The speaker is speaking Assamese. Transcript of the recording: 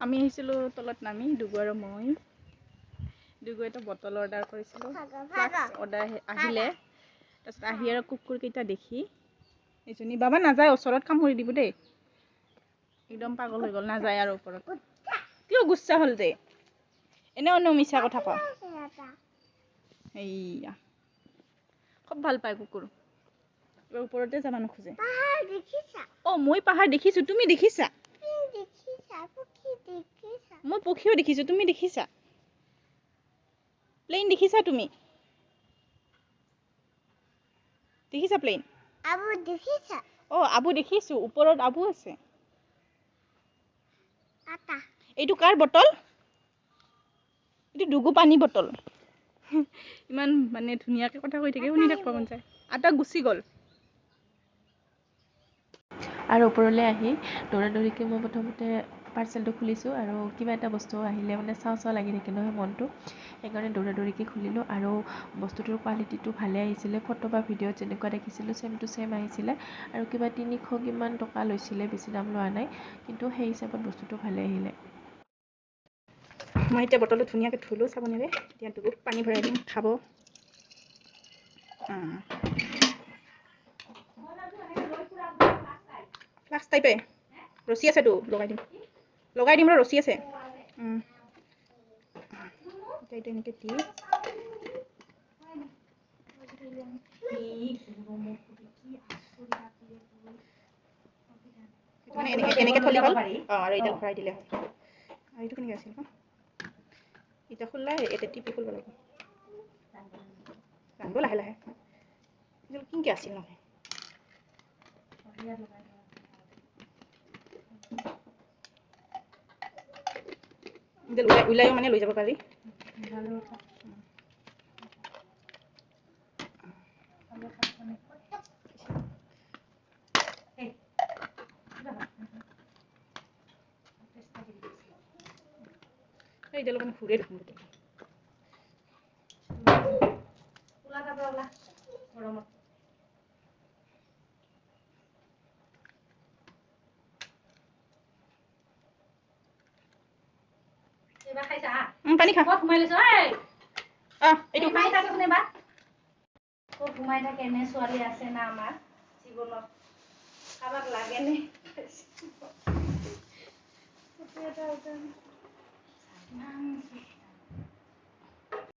আমি আহিছিলোঁ তলত নামি দুগু আৰু মই দুগুৱে এটা বটল অৰ্ডাৰ কৰিছিলোঁ ফ্লাস্ক অৰ্ডাৰ আহিলে তাৰপিছত আহি আৰু কুকুৰকেইটা দেখি এজনী বাবা নাযায় ওচৰত কামুৰি দিব দেই একদম পাগল হৈ গ'ল নাযায় আৰু ওপৰত কিয় গুচ্ছা হ'ল যে এনেও মিছা কথা কওঁ এইয়া খুব ভাল পায় কুকুৰ ওপৰতে যাব নোখোজে অ মই পাহাৰ দেখিছোঁ তুমি দেখিছা মই পক্ষীও দেখিছোঁ তুমি দেখিছা প্লেন দেখিছা তুমি দেখিছা প্লেন আবু দেখিছা অ আবু দেখিছোঁ ওপৰত আবু আছে আটা এইটো কাৰ বটল এইটো দুগু পানী বটল ইমান মানে ধুনীয়াকৈ কথা কৈ থাকে শুনি থাকিব মন যায় আটা গুচি গ'ল আৰু ওপৰলৈ আহি দৌৰাদৌৰিকৈ মই প্ৰথমতে পাৰ্চেলটো খুলিছোঁ আৰু কিবা এটা বস্তু আহিলে মানে চাওঁ লাগি থাকে নহয় মনটো সেইকাৰণে দৌৰাদৌৰিকৈ খুলিলোঁ আৰু বস্তুটোৰ কোৱালিটিটো ভালে আহিছিলে ফটো বা ভিডিঅ'ত যেনেকুৱা দেখিছিলোঁ ছেম টু ছেম আহিছিলে আৰু কিবা 300 কিমান টকা লৈছিলে বেছি দাম লোৱা নাই কিন্তু সেই হিচাপত বস্তুটো ভালে আহিলে মই এতিয়া বটলটো ধুনীয়াকৈ ধুলোঁ চাবোনেৰে এতিয়া দুগুক পানী ভৰাই দিম খাব ফ্লাস্ক টাইপে ৰছী আছেতো লগাই দিম ৰ ৰছী আছে এতিয়া এইটো এনেকৈ দি মানে এনেকৈ থ'লে হ'ল আৰু এতিয়া ভৰাই দিলে হ'ল আৰু এইটো কেনেকৈ আছিল এতিয়া খোলা এতিয়া টিপি খুলিব লাগিব জানিব লাহে লাহে কেনেকৈ আছিল নহয় ওলাইও মানে লৈ যাব পাৰি এইডাল মানে ঘূৰে দেখোন পানী খা সোমাই লৈছো এইটো সোমাই থাকে কোনেবা ক'ত সোমাই থাকে এনে ছোৱালী আছে না আমাৰ জীৱনত কাৰোবাক লাগে নে